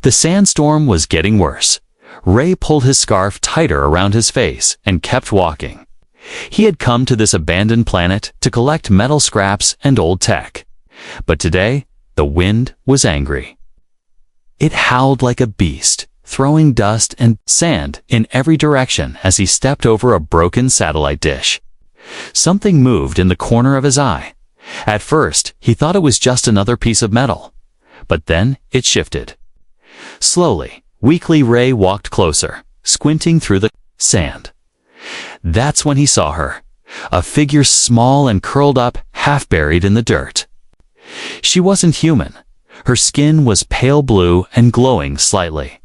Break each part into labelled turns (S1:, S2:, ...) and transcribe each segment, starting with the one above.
S1: The sandstorm was getting worse. Ray pulled his scarf tighter around his face and kept walking. He had come to this abandoned planet to collect metal scraps and old tech. But today, the wind was angry. It howled like a beast, throwing dust and sand in every direction as he stepped over a broken satellite dish. Something moved in the corner of his eye. At first, he thought it was just another piece of metal. But then it shifted. Slowly, weakly, Ray walked closer, squinting through the sand. That's when he saw her, a figure small and curled up, half buried in the dirt. She wasn't human. Her skin was pale blue and glowing slightly.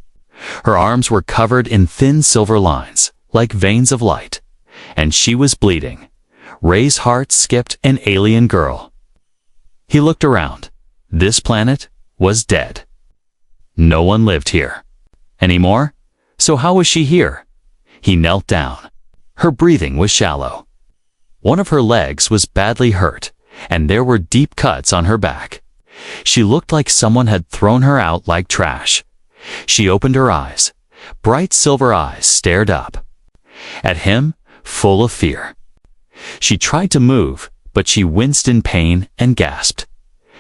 S1: Her arms were covered in thin silver lines, like veins of light, and she was bleeding. Ray's heart skipped. An alien girl. He looked around. This planet was dead. No one lived here anymore. So how was she here? He knelt down. Her breathing was shallow. One of her legs was badly hurt, and there were deep cuts on her back. She looked like someone had thrown her out like trash. She opened her eyes. Bright silver eyes stared up at him, full of fear. She tried to move, but she winced in pain and gasped.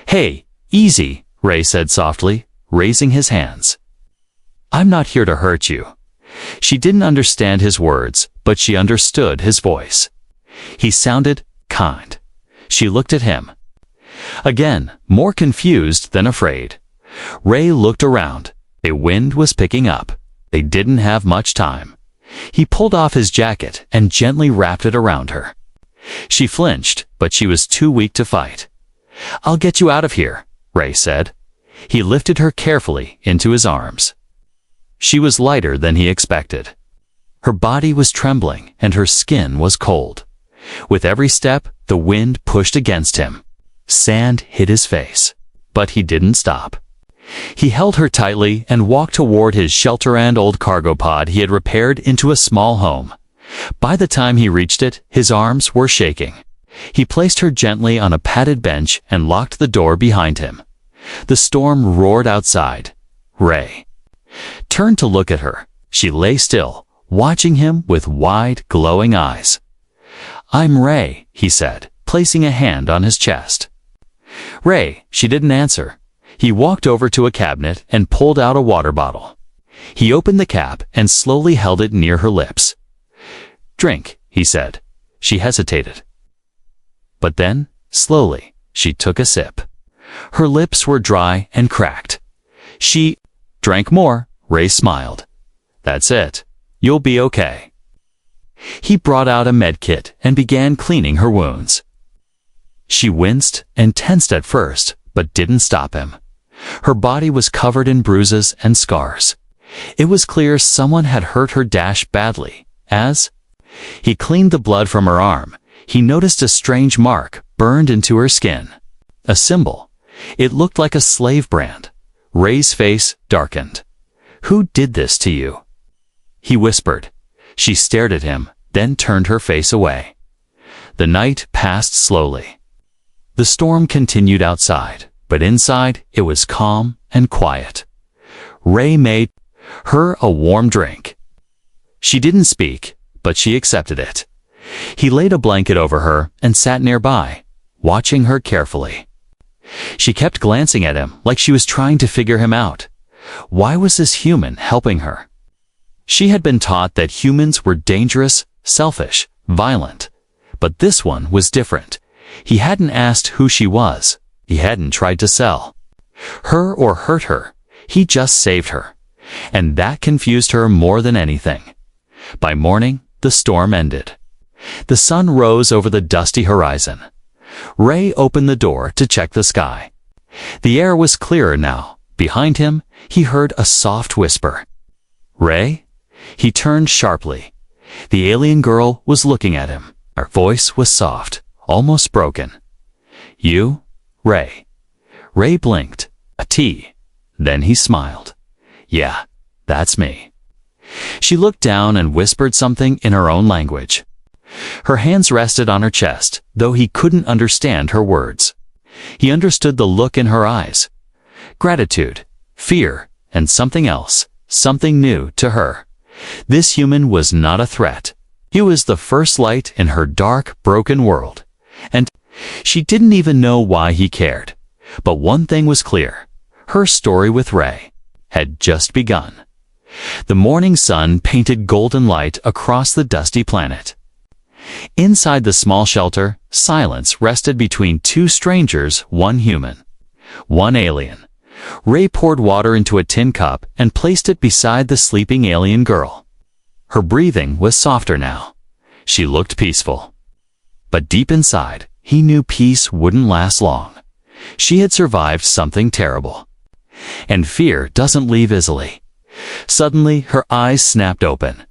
S1: "Hey, easy," Ray said softly, raising his hands. "I'm not here to hurt you." She didn't understand his words, but she understood his voice. He sounded kind. She looked at him. Again, more confused than afraid. Ray looked around. The wind was picking up. They didn't have much time. He pulled off his jacket and gently wrapped it around her. She flinched, but she was too weak to fight. "I'll get you out of here," Ray said. He lifted her carefully into his arms. She was lighter than he expected. Her body was trembling and her skin was cold. With every step, the wind pushed against him. Sand hit his face, but he didn't stop. He held her tightly and walked toward his shelter and old cargo pod he had repaired into a small home. By the time he reached it, his arms were shaking. He placed her gently on a padded bench and locked the door behind him. The storm roared outside. Ray turned to look at her. She lay still, watching him with wide, glowing eyes. "I'm Ray," he said, placing a hand on his chest. "Ray," she didn't answer. He walked over to a cabinet and pulled out a water bottle. He opened the cap and slowly held it near her lips. "Drink," he said. She hesitated. But then, slowly, she took a sip. Her lips were dry and cracked. She drank more. Ray smiled. "That's it. You'll be okay." He brought out a med kit and began cleaning her wounds. She winced and tensed at first, but didn't stop him. Her body was covered in bruises and scars. It was clear someone had hurt her badly. As he cleaned the blood from her arm, he noticed a strange mark burned into her skin. A symbol. It looked like a slave brand. Ray's face darkened. "Who did this to you?" he whispered. She stared at him, then turned her face away. The night passed slowly. The storm continued outside, but inside it was calm and quiet. Ray made her a warm drink. She didn't speak, but she accepted it. He laid a blanket over her and sat nearby, watching her carefully. She kept glancing at him like she was trying to figure him out. Why was this human helping her? She had been taught that humans were dangerous, selfish, violent. But this one was different. He hadn't asked who she was. He hadn't tried to sell her or hurt her. He just saved her. And that confused her more than anything. By morning, the storm ended. The sun rose over the dusty horizon. Ray opened the door to check the sky. The air was clearer now. Behind him, he heard a soft whisper. "Ray?" He turned sharply. The alien girl was looking at him. Her voice was soft, almost broken. "You, Ray?" Ray blinked. "A T." Then he smiled. "Yeah, that's me." She looked down and whispered something in her own language. Her hands rested on her chest, though he couldn't understand her words. He understood the look in her eyes. Gratitude, fear, and something else, something new to her. This human was not a threat. He was the first light in her dark, broken world. And she didn't even know why he cared. But one thing was clear. Her story with Ray had just begun. The morning sun painted golden light across the dusty planet. Inside the small shelter, silence rested between two strangers, one human, one alien. Ray poured water into a tin cup and placed it beside the sleeping alien girl. Her breathing was softer now. She looked peaceful. But deep inside, he knew peace wouldn't last long. She had survived something terrible. And fear doesn't leave easily. Suddenly, her eyes snapped open.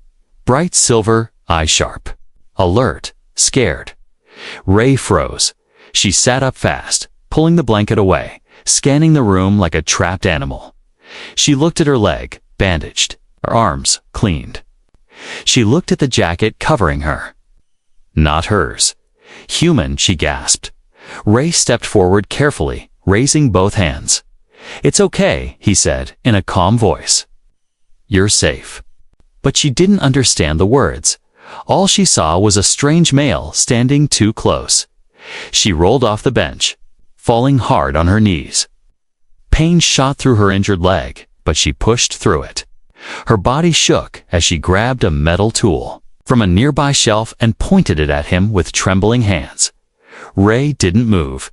S1: Bright silver, eye sharp. Alert, scared. Ray froze. She sat up fast, pulling the blanket away, scanning the room like a trapped animal. She looked at her leg, bandaged, her arms cleaned. She looked at the jacket covering her. Not hers. Human, she gasped. Ray stepped forward carefully, raising both hands. "It's okay," he said in a calm voice. "You're safe." But she didn't understand the words. All she saw was a strange male standing too close. She rolled off the bench, falling hard on her knees. Pain shot through her injured leg, but she pushed through it. Her body shook as she grabbed a metal tool from a nearby shelf and pointed it at him with trembling hands. Ray didn't move.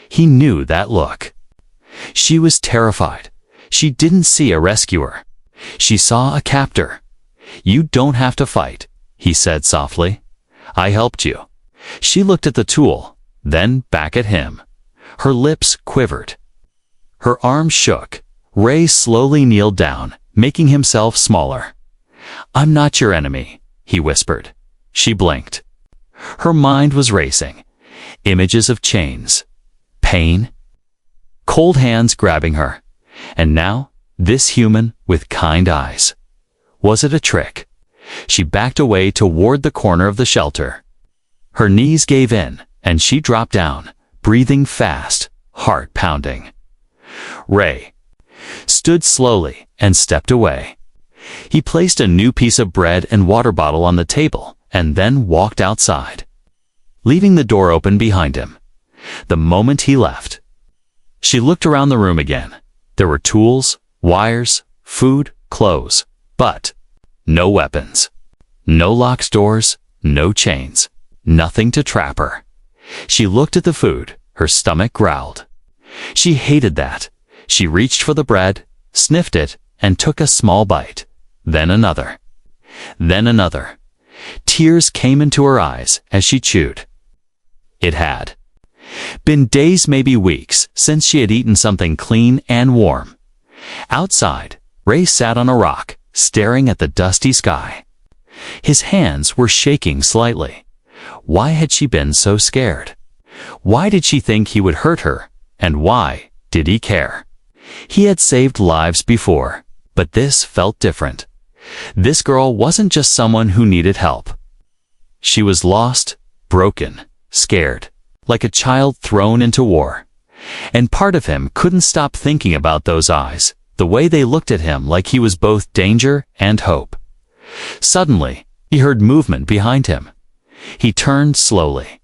S1: He knew that look. She was terrified. She didn't see a rescuer. She saw a captor. "You don't have to fight," he said softly. "I helped you." She looked at the tool, then back at him. Her lips quivered. Her arms shook. Ray slowly kneeled down, making himself smaller. "I'm not your enemy," he whispered. She blinked. Her mind was racing. Images of chains, pain, cold hands grabbing her. And now, this human with kind eyes. Was it a trick? She backed away toward the corner of the shelter. Her knees gave in, and she dropped down, breathing fast, heart pounding. Ray stood slowly and stepped away. He placed a new piece of bread and water bottle on the table and then walked outside, leaving the door open behind him. The moment he left, she looked around the room again. There were tools, wires, food, clothes, but no weapons. No locked doors, no chains, nothing to trap her. She looked at the food, her stomach growled. She hated that. She reached for the bread, sniffed it, and took a small bite. Then another. Then another. Tears came into her eyes as she chewed. It had been days, maybe weeks, since she had eaten something clean and warm. Outside, Ray sat on a rock, staring at the dusty sky. His hands were shaking slightly. Why had she been so scared? Why did she think he would hurt her? And why did he care? He had saved lives before, but this felt different. This girl wasn't just someone who needed help. She was lost, broken, scared, like a child thrown into war. And part of him couldn't stop thinking about those eyes, the way they looked at him like he was both danger and hope. Suddenly, he heard movement behind him. He turned slowly.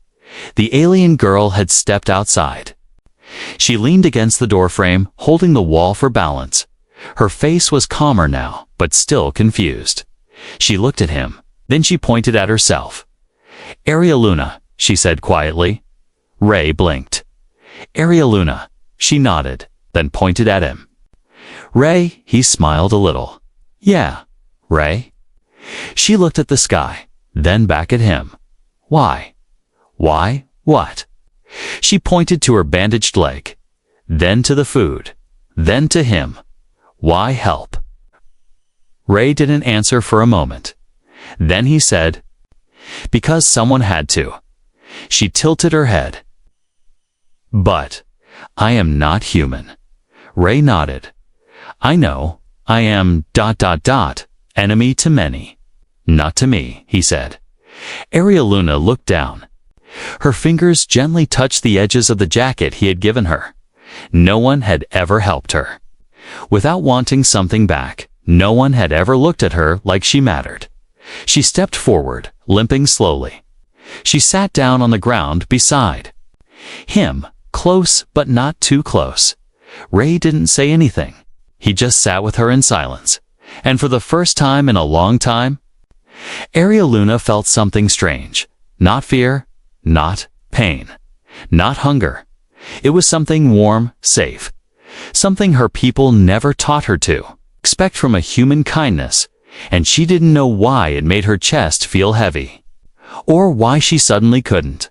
S1: The alien girl had stepped outside. She leaned against the doorframe, holding the wall for balance. Her face was calmer now, but still confused. She looked at him, then she pointed at herself. "Arieluna," she said quietly. Ray blinked. "Arieluna," she nodded, then pointed at him. "Ray," he smiled a little. "Yeah, Ray." She looked at the sky, then back at him. "Why? Why, what?" She pointed to her bandaged leg, then to the food, then to him. "Why help?" Ray didn't answer for a moment. Then he said, "Because someone had to." She tilted her head. "But I am not human." Ray nodded. "I know, I am ... enemy to many. Not to me," he said. Arieluna looked down. Her fingers gently touched the edges of the jacket he had given her. No one had ever helped her. Without wanting something back, no one had ever looked at her like she mattered. She stepped forward, limping slowly. She sat down on the ground beside him, close but not too close. Ray didn't say anything. He just sat with her in silence. And for the first time in a long time, Arieluna felt something strange. Not fear, not pain, not hunger. It was something warm, safe. Something her people never taught her to expect from a human kindness, and she didn't know why it made her chest feel heavy, or why she suddenly couldn't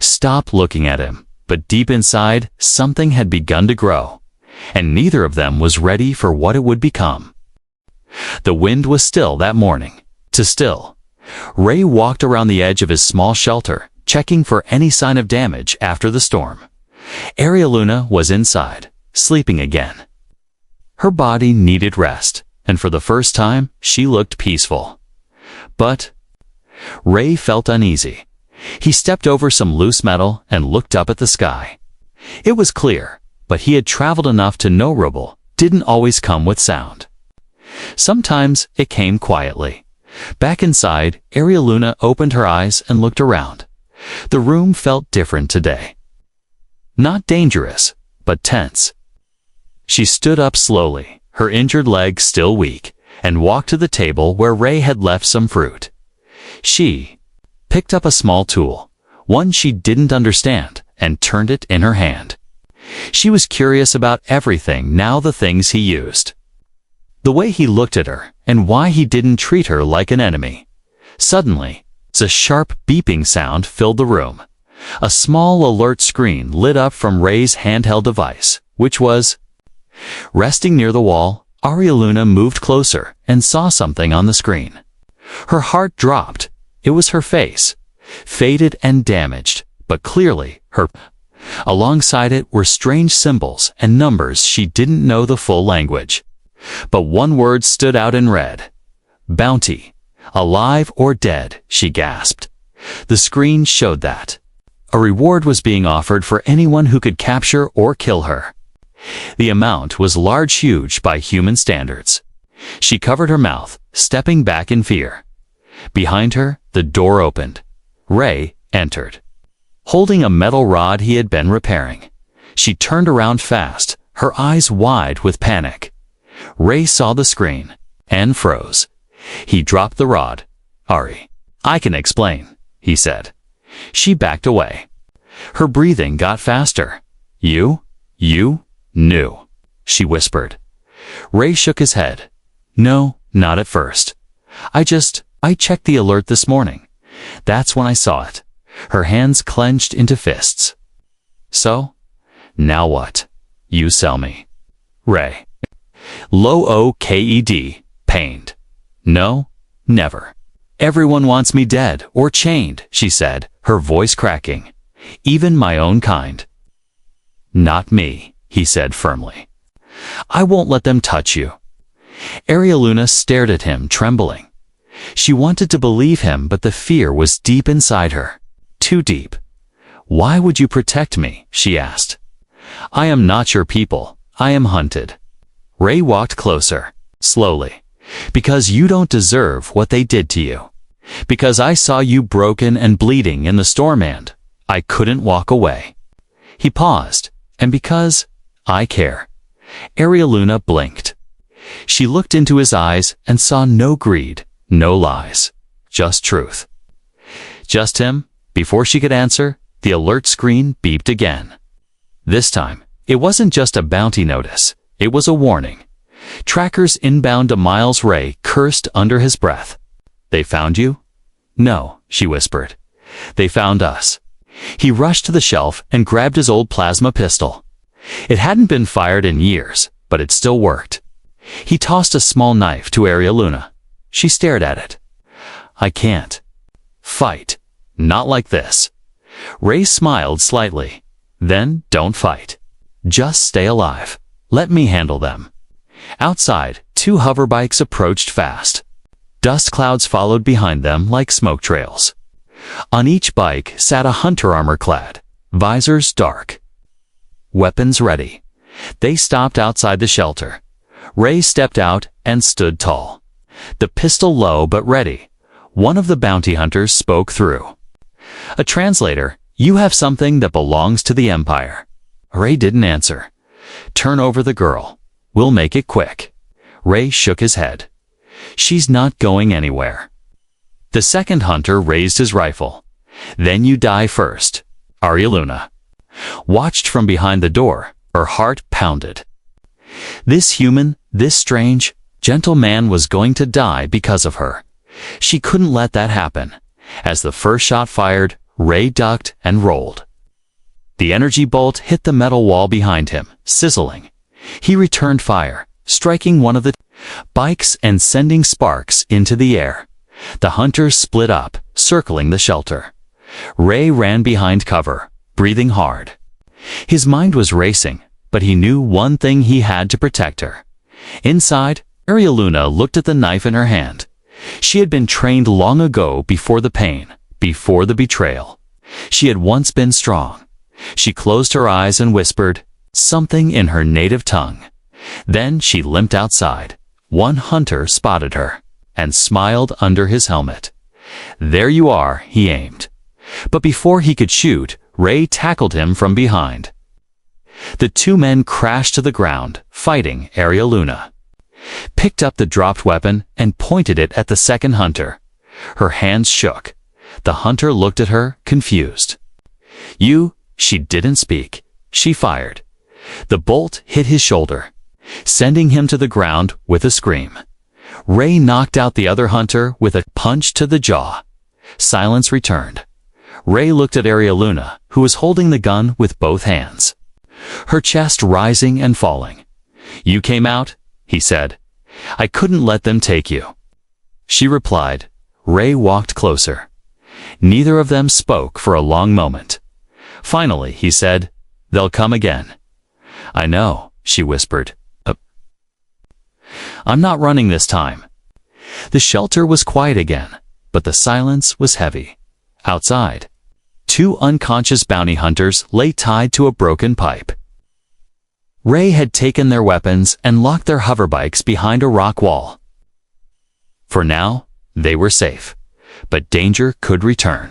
S1: stop looking at him. But deep inside, something had begun to grow, and neither of them was ready for what it would become. The wind was still that morning. Too still. Ray walked around the edge of his small shelter, checking for any sign of damage after the storm. Arieluna was inside, sleeping again. Her body needed rest, and for the first time, she looked peaceful. But Ray felt uneasy. He stepped over some loose metal and looked up at the sky. It was clear, but he had traveled enough to know rubble didn't always come with sound. Sometimes it came quietly. Back inside, Arieluna opened her eyes and looked around. The room felt different today. Not dangerous, but tense. She stood up slowly, her injured leg still weak, and walked to the table where Ray had left some fruit. She picked up a small tool, one she didn't understand, and turned it in her hand. She was curious about everything now, the things he used, the way he looked at her, and why he didn't treat her like an enemy. Suddenly, a sharp beeping sound filled the room. A small alert screen lit up from Ray's handheld device, which was resting near the wall. Arieluna moved closer and saw something on the screen. Her heart dropped. It was her face, faded and damaged, but clearly her. Alongside it were strange symbols and numbers. She didn't know the full language, but one word stood out in red. Bounty. Alive or dead, she gasped. The screen showed that a reward was being offered for anyone who could capture or kill her. The amount was large, huge by human standards. She covered her mouth, stepping back in fear. Behind her, the door opened. Ray entered, holding a metal rod he had been repairing. She turned around fast, her eyes wide with panic. Ray saw the screen and froze. He dropped the rod. Ari, I can explain, he said. She backed away. Her breathing got faster. You knew, she whispered. Ray shook his head. No, not at first. I checked the alert this morning. That's when I saw it. Her hands clenched into fists. So? Now what? You sell me. Ray. Low-O-K-E-D, pained. No, never. Everyone wants me dead or chained, she said, her voice cracking. Even my own kind. Not me, he said firmly. I won't let them touch you. Arieluna stared at him, trembling. She wanted to believe him, but the fear was deep inside her. Too deep. Why would you protect me? She asked. I am not your people. I am hunted. Ray walked closer, slowly. Because you don't deserve what they did to you. Because I saw you broken and bleeding in the storm and I couldn't walk away. He paused, and because I care. Arieluna blinked. She looked into his eyes and saw no greed, no lies, just truth. Just him. Before she could answer, the alert screen beeped again. This time, it wasn't just a bounty notice. It was a warning. Trackers inbound to Miles. Ray cursed under his breath. They found you? No, she whispered. They found us. He rushed to the shelf and grabbed his old plasma pistol. It hadn't been fired in years, but it still worked. He tossed a small knife to Arieluna. She stared at it. I can't fight. Not like this. Ray smiled slightly. Then don't fight. Just stay alive. Let me handle them. Outside, 2 hoverbikes approached fast. Dust clouds followed behind them like smoke trails. On each bike sat a hunter, armor clad, visors dark, weapons ready. They stopped outside the shelter. Ray stepped out and stood tall. The pistol low but ready. One of the bounty hunters spoke through. "A translator, you have something that belongs to the Empire." Ray didn't answer. "Turn over the girl. We'll make it quick." Ray shook his head. "She's not going anywhere." The second hunter raised his rifle. "Then you die first." Arialuna watched from behind the door. Her heart pounded. This human, this strange, gentle man was going to die because of her. She couldn't let that happen. As the first shot fired, Ray ducked and rolled. The energy bolt hit the metal wall behind him, sizzling. He returned fire, striking one of the bikes and sending sparks into the air. The hunters split up, circling the shelter. Ray ran behind cover, breathing hard. His mind was racing, but he knew one thing: he had to protect her. Inside, Arialuna looked at the knife in her hand. She had been trained long ago, before the pain, before the betrayal. She had once been strong. She closed her eyes and whispered something in her native tongue. Then she limped outside. One hunter spotted her and smiled under his helmet. "There you are," he aimed. But before he could shoot, Ray tackled him from behind. The two men crashed to the ground, fighting. Arialuna picked up the dropped weapon and pointed it at the second hunter. Her hands shook. The hunter looked at her, confused. "You..." She didn't speak. She fired. The bolt hit his shoulder, sending him to the ground with a scream. Ray knocked out the other hunter with a punch to the jaw. Silence returned. Ray looked at Arialuna, who was holding the gun with both hands, her chest rising and falling. "You came out," he said. "I couldn't let them take you." She replied. Ray walked closer. Neither of them spoke for a long moment. Finally, he said, "They'll come again." "I know," she whispered. "I'm not running this time." The shelter was quiet again, but the silence was heavy. Outside, two unconscious bounty hunters lay tied to a broken pipe. Ray had taken their weapons and locked their hoverbikes behind a rock wall. For now, they were safe, but danger could return.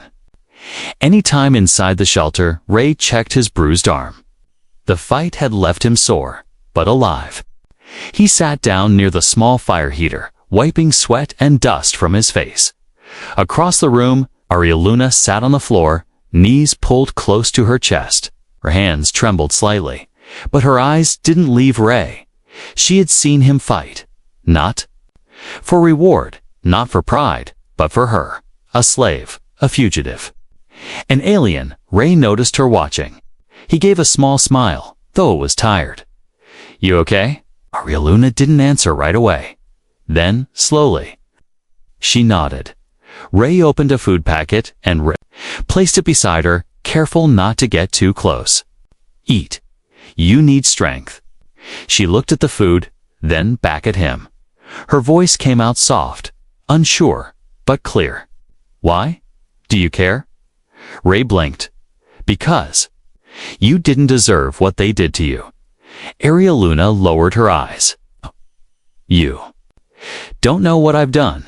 S1: Any time inside the shelter, Ray checked his bruised arm. The fight had left him sore, but alive. He sat down near the small fire heater, wiping sweat and dust from his face. Across the room, Arialuna sat on the floor, knees pulled close to her chest. Her hands trembled slightly, but her eyes didn't leave Ray. She had seen him fight, not for reward, not for pride, but for her, a slave, a fugitive. An alien. Ray noticed her watching. He gave a small smile, though it was tired. "You okay?" Arialuna didn't answer right away. Then, slowly, she nodded. Ray opened a food packet and placed it beside her, careful not to get too close. "Eat. You need strength." She looked at the food, then back at him. Her voice came out soft, unsure, but clear. "Why? Do you care?" Ray blinked. "Because you didn't deserve what they did to you." Arialuna lowered her eyes. "You don't know what I've done."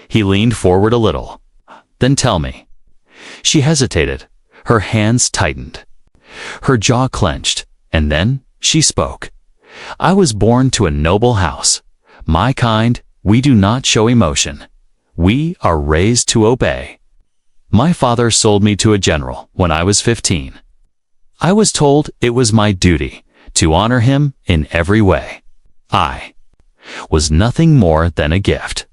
S1: He leaned forward a little. "Then tell me." She hesitated. Her hands tightened. Her jaw clenched, and then she spoke. "I was born to a noble house. My kind, we do not show emotion. We are raised to obey. My father sold me to a general when I was 15. I was told it was my duty to honor him in every way. I was nothing more than a gift."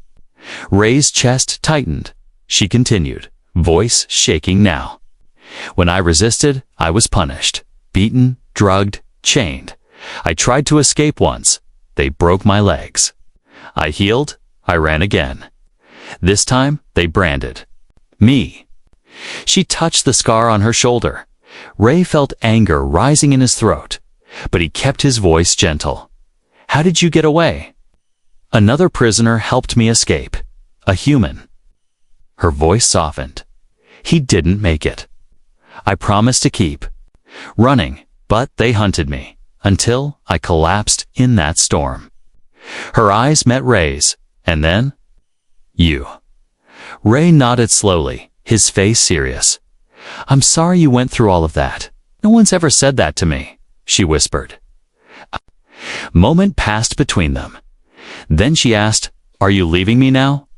S1: Ray's chest tightened. She continued, voice shaking now. "When I resisted, I was punished, beaten, drugged, chained. I tried to escape once. They broke my legs. I healed. I ran again. This time, they branded me." She touched the scar on her shoulder. Ray felt anger rising in his throat, but he kept his voice gentle. "How did you get away?" "Another prisoner helped me escape. A human." Her voice softened. "He didn't make it. I promised to keep running, but they hunted me. until I collapsed in that storm. Her eyes met Ray's, and then, you. Ray nodded slowly, his face serious. I'm sorry you went through all of that. No one's ever said that to me, she whispered. A moment passed between them. Then she asked, Are you leaving me now?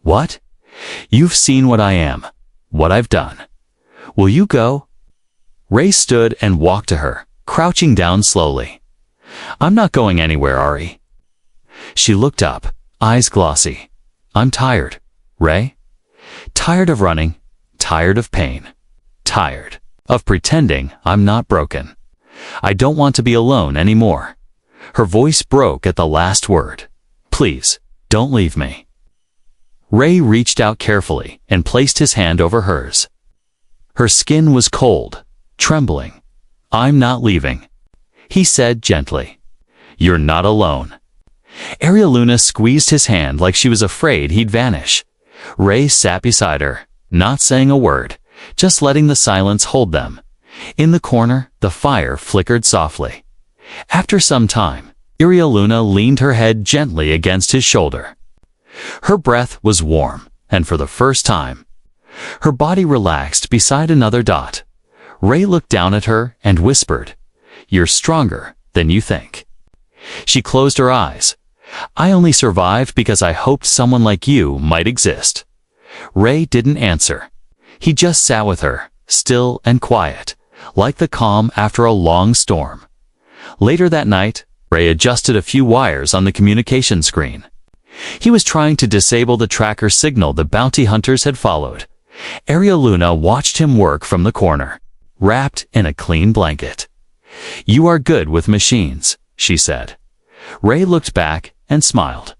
S1: What? You've seen what I am, what I've done. Will you go? Ray stood and walked to her, crouching down slowly. I'm not going anywhere, Ari. She looked up, eyes glossy. I'm tired, Ray. Tired of running, tired of pain, tired of pretending I'm not broken. I don't want to be alone anymore. Her voice broke at the last word. Please, don't leave me. Ray reached out carefully and placed his hand over hers. Her skin was cold, trembling. I'm not leaving, he said gently. You're not alone. Arieluna squeezed his hand like she was afraid he'd vanish. Ray sat beside her, not saying a word, just letting the silence hold them. In the corner, the fire flickered softly. After some time, Arieluna leaned her head gently against his shoulder. Her breath was warm, and for the first time, her body relaxed beside another dot. Ray looked down at her and whispered, You're stronger than you think. She closed her eyes. I only survived because I hoped someone like you might exist. Ray didn't answer. He just sat with her, still and quiet, like the calm after a long storm. Later that night, Ray adjusted a few wires on the communication screen. He was trying to disable the tracker signal the bounty hunters had followed. Arieluna watched him work from the corner, wrapped in a clean blanket. You are good with machines, she said. Ray looked back and smiled.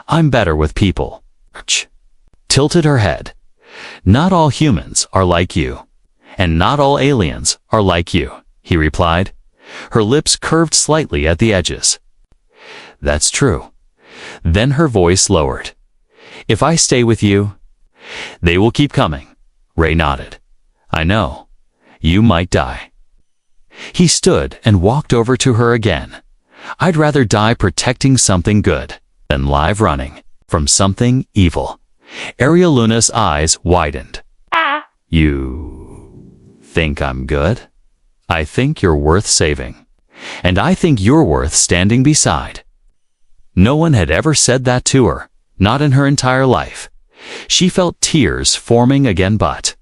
S1: I'm better with people. Tilted her head. Not all humans are like you, and not all aliens are like you, he replied. Her lips curved slightly at the edges. That's true. Then her voice lowered. If I stay with you, they will keep coming. Ray nodded. I know. You might die. He stood and walked over to her again. I'd rather die protecting something good than live running from something evil. Arieluna's eyes widened. You think I'm good? I think you're worth saving. And I think you're worth standing beside. No one had ever said that to her, not in her entire life. She felt tears forming again, but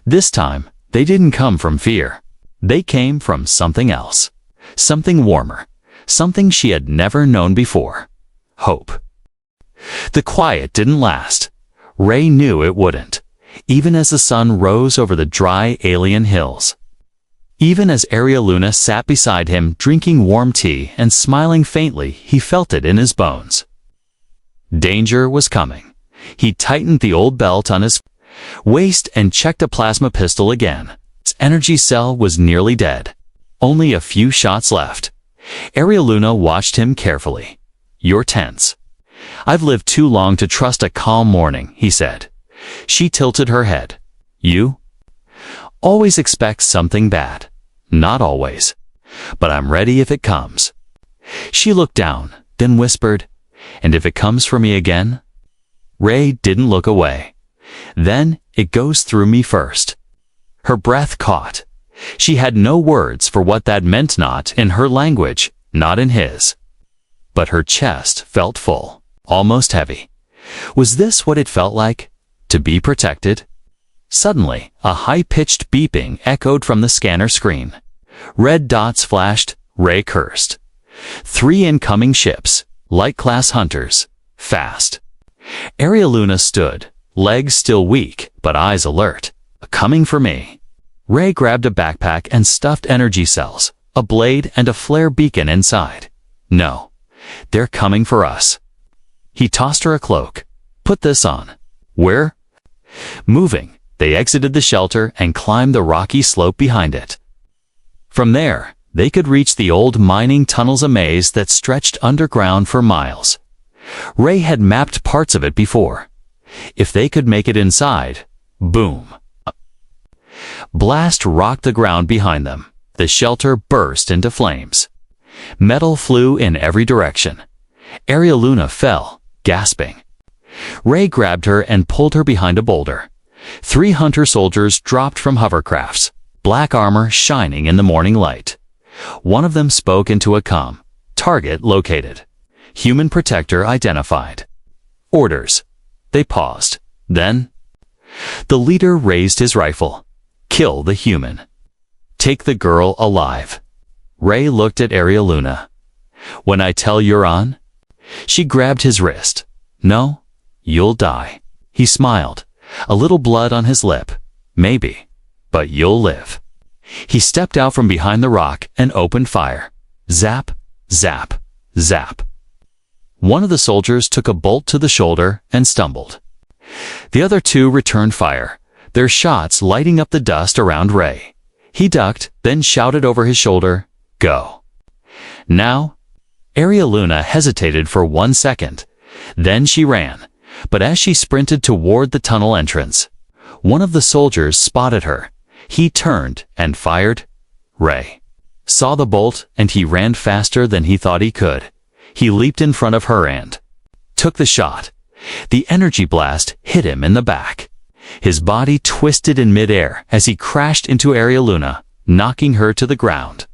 S1: this time they didn't come from fear. They came from something else, something warmer, something she had never known before. Hope. The quiet didn't last. Ray knew it wouldn't, even as the sun rose over the dry alien hills. Even as Arieluna sat beside him drinking warm tea and smiling faintly, he felt it in his bones. Danger was coming. He tightened the old belt on his waist and checked a plasma pistol again. Its energy cell was nearly dead. Only a few shots left. Arieluna watched him carefully. You're tense. I've lived too long to trust a calm morning, he said. She tilted her head. You? Always expect something bad. Not always. But I'm ready if it comes. She looked down, then whispered, And if it comes for me again? Ray didn't look away. Then it goes through me first. Her breath caught. She had no words for what that meant, not in her language, not in his. But her chest felt full, almost heavy. Was this what it felt like? To be protected? Suddenly, a high-pitched beeping echoed from the scanner screen. Red dots flashed. Ray cursed. 3 incoming ships, light-class hunters, fast. Arieluna stood, legs still weak, but eyes alert. Coming for me. Ray grabbed a backpack and stuffed energy cells, a blade and a flare beacon inside. No, they're coming for us. He tossed her a cloak. Put this on. Where? Moving, they exited the shelter and climbed the rocky slope behind it. From there, they could reach the old mining tunnels, a maze that stretched underground for miles. Ray had mapped parts of it before. If they could make it inside, boom. Blast rocked the ground behind them. The shelter burst into flames. Metal flew in every direction. Arieluna fell, gasping. Ray grabbed her and pulled her behind a boulder. 3 hunter soldiers dropped from hovercrafts, black armor shining in the morning light. One of them spoke into a comm. Target located. Human protector identified. Orders. They paused. Then, the leader raised his rifle. Kill the human. Take the girl alive. Ray looked at Arieluna. When I tell you're on? She grabbed his wrist. No, you'll die. He smiled, a little blood on his lip. Maybe, but you'll live. He stepped out from behind the rock and opened fire. Zap, zap, zap. One of the soldiers took a bolt to the shoulder and stumbled. The other 2 returned fire, their shots lighting up the dust around Ray. He ducked, then shouted over his shoulder, "Go." Now, Arieluna hesitated for 1 second. Then she ran, but as she sprinted toward the tunnel entrance, one of the soldiers spotted her. He turned and fired. Ray saw the bolt and he ran faster than he thought he could. He leaped in front of her and took the shot. The energy blast hit him in the back. His body twisted in midair as he crashed into Arieluna, knocking her to the ground.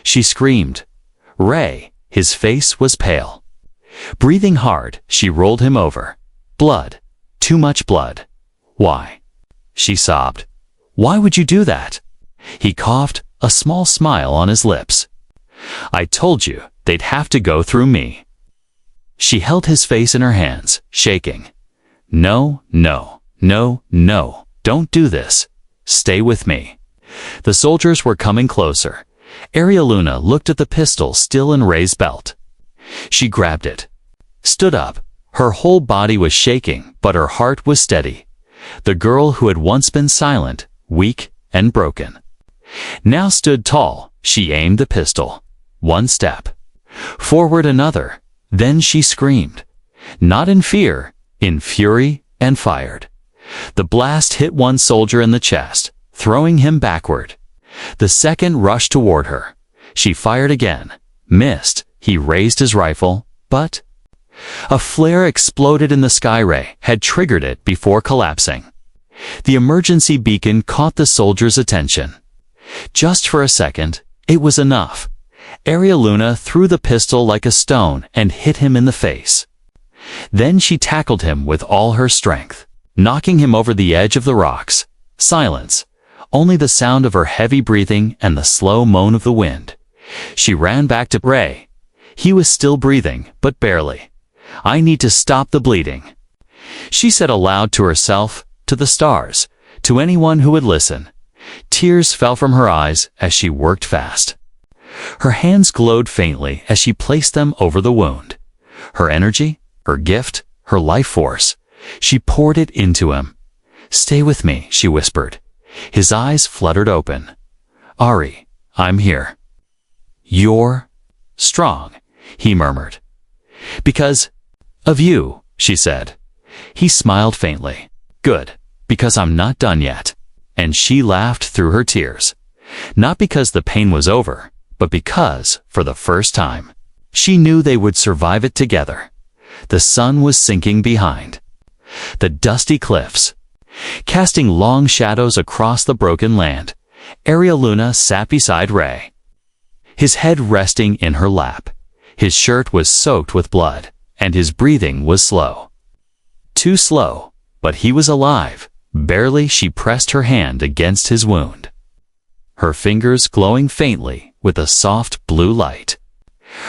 S1: She screamed. Ray, his face was pale. Breathing hard, she rolled him over. Blood. Too much blood. Why? She sobbed. Why would you do that? He coughed, a small smile on his lips. I told you they'd have to go through me. She held his face in her hands, shaking. No, no, no, no, don't do this. Stay with me. The soldiers were coming closer. Arieluna looked at the pistol still in Ray's belt. She grabbed it. Stood up. Her whole body was shaking, but her heart was steady. The girl who had once been silent, weak, and broken, now stood tall. She aimed the pistol. 1 step. Forward another. Then she screamed. Not in fear, in fury, and fired. The blast hit one soldier in the chest, throwing him backward. The second rushed toward her. She fired again. Missed. He raised his rifle, but a flare exploded in the sky. Ray had triggered it before collapsing. The emergency beacon caught the soldier's attention. Just for a second, it was enough. Arieluna threw the pistol like a stone and hit him in the face. Then she tackled him with all her strength, knocking him over the edge of the rocks. Silence. Only the sound of her heavy breathing and the slow moan of the wind. She ran back to Ray. He was still breathing, but barely. I need to stop the bleeding, she said aloud to herself, to the stars, to anyone who would listen. Tears fell from her eyes as she worked fast. Her hands glowed faintly as she placed them over the wound. Her energy, her gift, her life force, she poured it into him. Stay with me, she whispered. His eyes fluttered open. Ari, I'm here. You're strong, he murmured. Because of you, she said. He smiled faintly. Good, because I'm not done yet. And she laughed through her tears. Not because the pain was over, but because, for the first time, she knew they would survive it together. The sun was sinking behind the dusty cliffs, casting long shadows across the broken land. Arieluna sat beside Ray, his head resting in her lap. His shirt was soaked with blood, and his breathing was slow. Too slow, but he was alive. Barely she pressed her hand against his wound, her fingers glowing faintly with a soft blue light.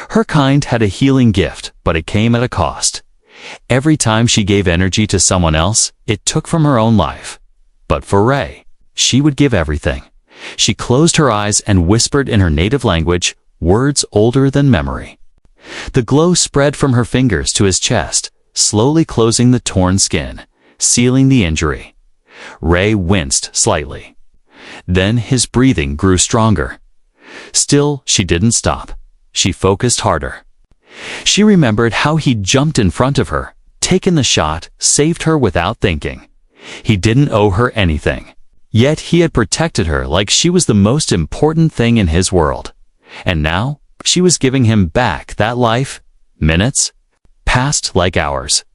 S1: Her kind had a healing gift, but it came at a cost. Every time she gave energy to someone else, it took from her own life. But for Ray, she would give everything. She closed her eyes and whispered in her native language, words older than memory. The glow spread from her fingers to his chest, slowly closing the torn skin, sealing the injury. Ray winced slightly. Then his breathing grew stronger. Still, she didn't stop. She focused harder. She remembered how he'd jumped in front of her, taken the shot, saved her without thinking. He didn't owe her anything. Yet he had protected her like she was the most important thing in his world. And now, she was giving him back that life. Minutes passed like hours.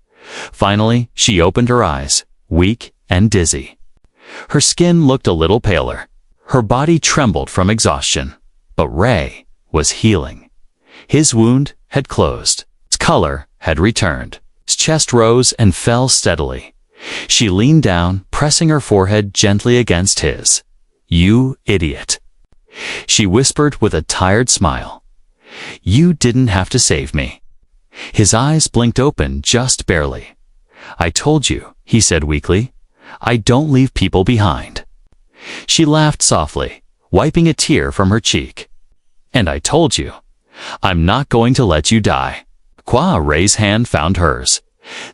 S1: Finally, she opened her eyes, weak and dizzy. Her skin looked a little paler. Her body trembled from exhaustion. But Ray was healing. His wound had closed. Its color had returned. His chest rose and fell steadily. She leaned down, pressing her forehead gently against his. "You idiot," she whispered with a tired smile. "You didn't have to save me." His eyes blinked open just barely. "I told you," he said weakly. "I don't leave people behind." She laughed softly, wiping a tear from her cheek. "And I told you, I'm not going to let you die." Ray's hand found hers.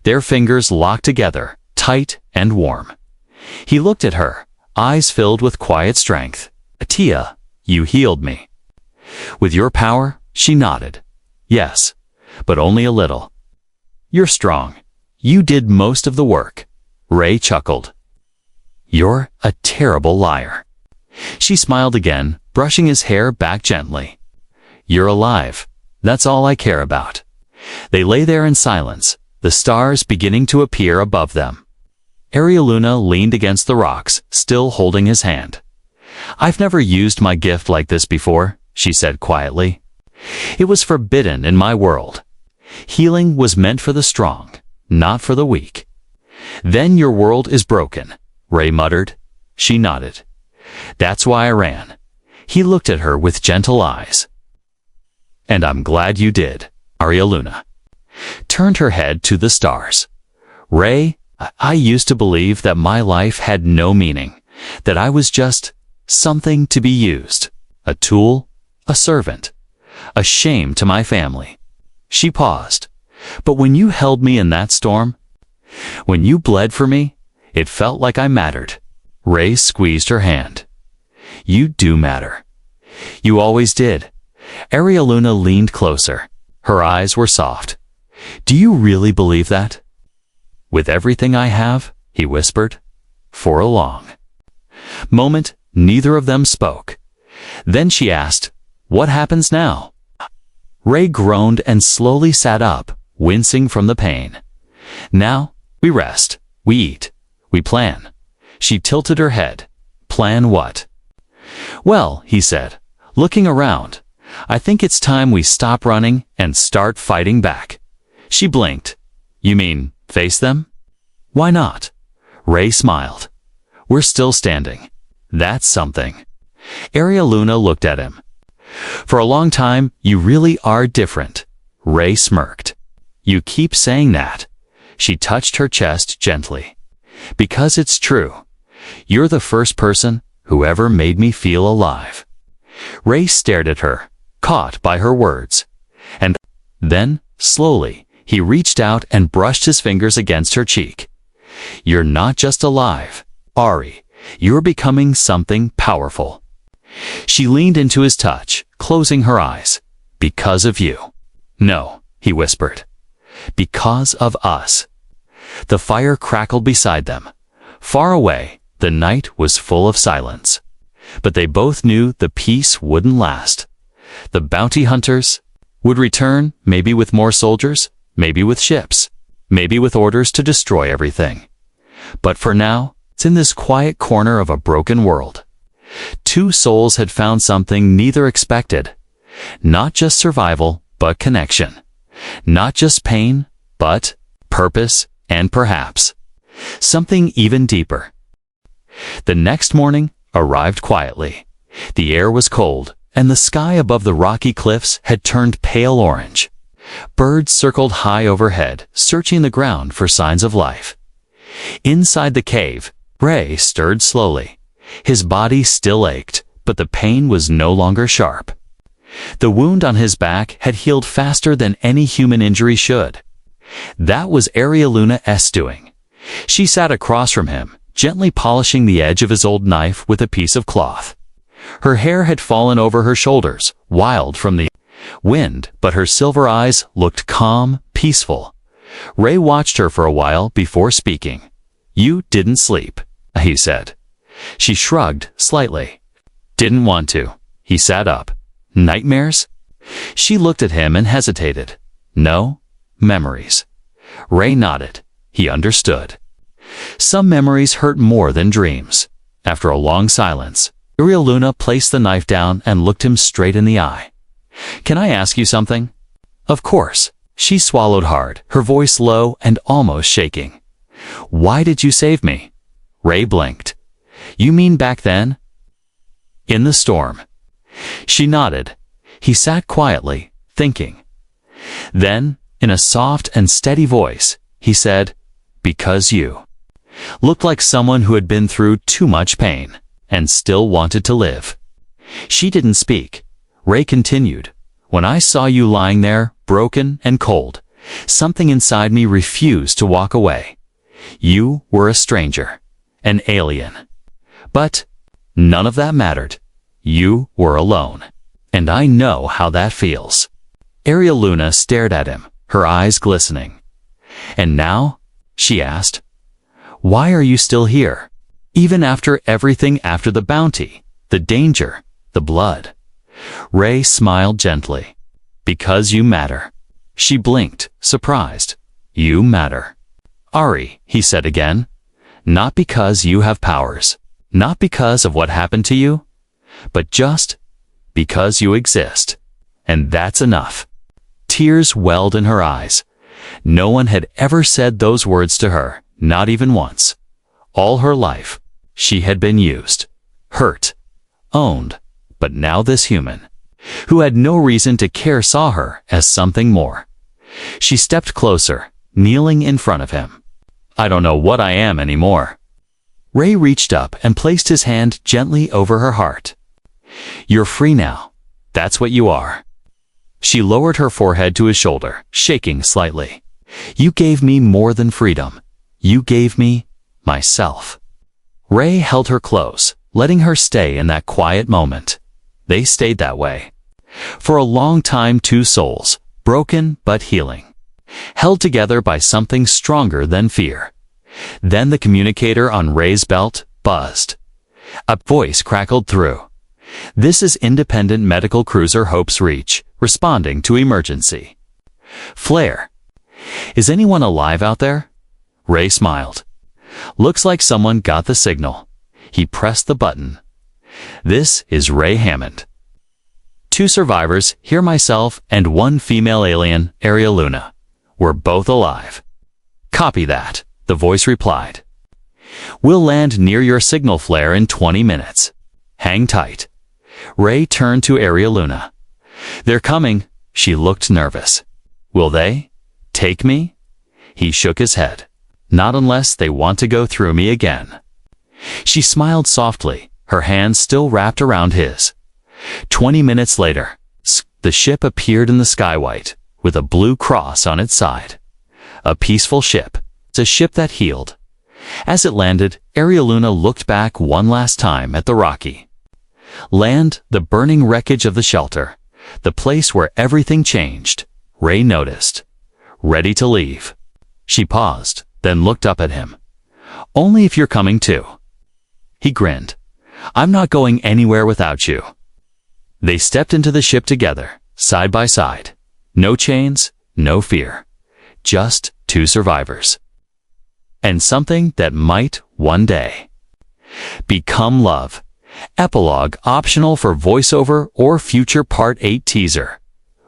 S1: Their fingers locked together, tight and warm. He looked at her, eyes filled with quiet strength. "Atia, you healed me." "With your power?" She nodded. "Yes, but only a little." "You're strong. You did most of the work." Ray chuckled. "You're a terrible liar." She smiled again, brushing his hair back gently. "You're alive. That's all I care about." They lay there in silence, the stars beginning to appear above them. Arieluna leaned against the rocks, still holding his hand. "I've never used my gift like this before," she said quietly. "It was forbidden in my world. Healing was meant for the strong, not for the weak." "Then your world is broken," Ray muttered. She nodded. "That's why I ran." He looked at her with gentle eyes. "And I'm glad you did." Arieluna turned her head to the stars. "Ray, I used to believe that my life had no meaning, that I was just something to be used, a tool, a servant, a shame to my family." She paused. "But when you held me in that storm, when you bled for me, it felt like I mattered." Ray squeezed her hand. "You do matter. You always did." Arieluna leaned closer. Her eyes were soft. "Do you really believe that?" "With everything I have," he whispered. For a long moment, neither of them spoke. Then she asked, "What happens now?" Ray groaned and slowly sat up, wincing from the pain. "Now, we rest, we eat, we plan." She tilted her head. "Plan what?" "Well," he said, looking around, "I think it's time we stop running and start fighting back." She blinked. "You mean face them?" "Why not?" Ray smiled. "We're still standing. That's something." Arieluna looked at him. "For a long time, you really are different." Ray smirked. "You keep saying that." She touched her chest gently. "Because it's true. You're the first person who ever made me feel alive." Ray stared at her, caught by her words. And then, slowly, he reached out and brushed his fingers against her cheek. "You're not just alive, Ari. You're becoming something powerful." She leaned into his touch, closing her eyes. "Because of you." "No," he whispered. "Because of us." The fire crackled beside them. Far away, the night was full of silence. But they both knew the peace wouldn't last. The bounty hunters would return, maybe with more soldiers, maybe with ships, maybe with orders to destroy everything. But for now, it's in this quiet corner of a broken world. Two souls had found something neither expected. Not just survival, but connection. Not just pain, but purpose and perhaps something even deeper. The next morning arrived quietly. The air was cold, and the sky above the rocky cliffs had turned pale orange. Birds circled high overhead, searching the ground for signs of life. Inside the cave, Ray stirred slowly. His body still ached, but the pain was no longer sharp. The wound on his back had healed faster than any human injury should. That was Arieluna doing. She sat across from him, gently polishing the edge of his old knife with a piece of cloth. Her hair had fallen over her shoulders, wild from the wind, but her silver eyes looked calm, peaceful. Ray watched her for a while before speaking. "You didn't sleep," he said. She shrugged slightly. Didn't want to. He sat up. Nightmares? She looked at him and hesitated. No, memories. Ray nodded. He understood. Some memories hurt more than dreams. After a long silence, Luna placed the knife down and looked him straight in the eye. Can I ask you something? Of course. She swallowed hard, her voice low and almost shaking. Why did you save me? Ray blinked. You mean back then? In the storm. She nodded. He sat quietly, thinking. Then, in a soft and steady voice, he said, because you looked like someone who had been through too much pain and still wanted to live. She didn't speak. Ray continued. When I saw you lying there, broken and cold, something inside me refused to walk away. You were a stranger, an alien. But none of that mattered. You were alone. And I know how that feels. Luna stared at him, her eyes glistening. And now? She asked. Why are you still here? Even after everything, after the bounty, the danger, the blood. Ray smiled gently. Because you matter. She blinked, surprised. You matter. Ari, he said again. Not because you have powers. Not because of what happened to you. But just because you exist. And that's enough. Tears welled in her eyes. No one had ever said those words to her, not even once. All her life, she had been used, hurt, owned, but now this human, who had no reason to care, saw her as something more. She stepped closer, kneeling in front of him. I don't know what I am anymore. Ray reached up and placed his hand gently over her heart. You're free now. That's what you are. She lowered her forehead to his shoulder, shaking slightly. You gave me more than freedom. You gave me myself. Ray held her close, letting her stay in that quiet moment. They stayed that way. For a long time, two souls, broken but healing, held together by something stronger than fear. Then the communicator on Ray's belt buzzed. A voice crackled through. This is independent medical cruiser Hope's Reach, responding to emergency. Flare. Is anyone alive out there? Ray smiled. Looks like someone got the signal. He pressed the button. This is Ray Hammond. 2 survivors, here myself and 1 female alien, Luna. We're both alive. Copy that, the voice replied. We'll land near your signal flare in 20 minutes. Hang tight. Ray turned to Luna. They're coming. She looked nervous. Will they take me? He shook his head. Not unless they want to go through me again. She smiled softly, her hand still wrapped around his. 20 minutes later, the ship appeared in the sky white, with a blue cross on its side. A peaceful ship. It's a ship that healed. As it landed, Luna looked back one last time at the Rocky land, the burning wreckage of the shelter, the place where everything changed. Ray noticed. Ready to leave. She paused, then looked up at him. Only if you're coming too. He grinned. I'm not going anywhere without you. They stepped into the ship together, side by side. No chains, no fear. Just 2 survivors. And something that might, one day, become love. Epilogue optional for voiceover or future Part 8 teaser.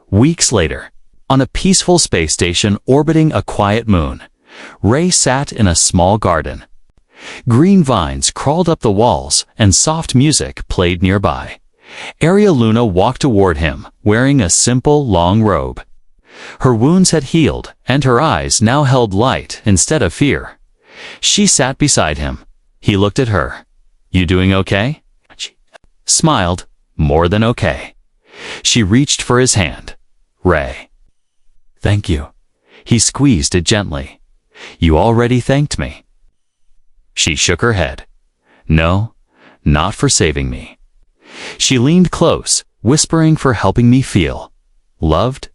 S1: Weeks later, on a peaceful space station orbiting a quiet moon, Ray sat in a small garden. Green vines crawled up the walls and soft music played nearby. Luna walked toward him, wearing a simple, long robe. Her wounds had healed, and her eyes now held light instead of fear. She sat beside him. He looked at her. You doing okay? She smiled. More than okay. She reached for his hand. Ray. Thank you. He squeezed it gently. You already thanked me. She shook her head. No, not for saving me. She leaned close, whispering, for helping me feel loved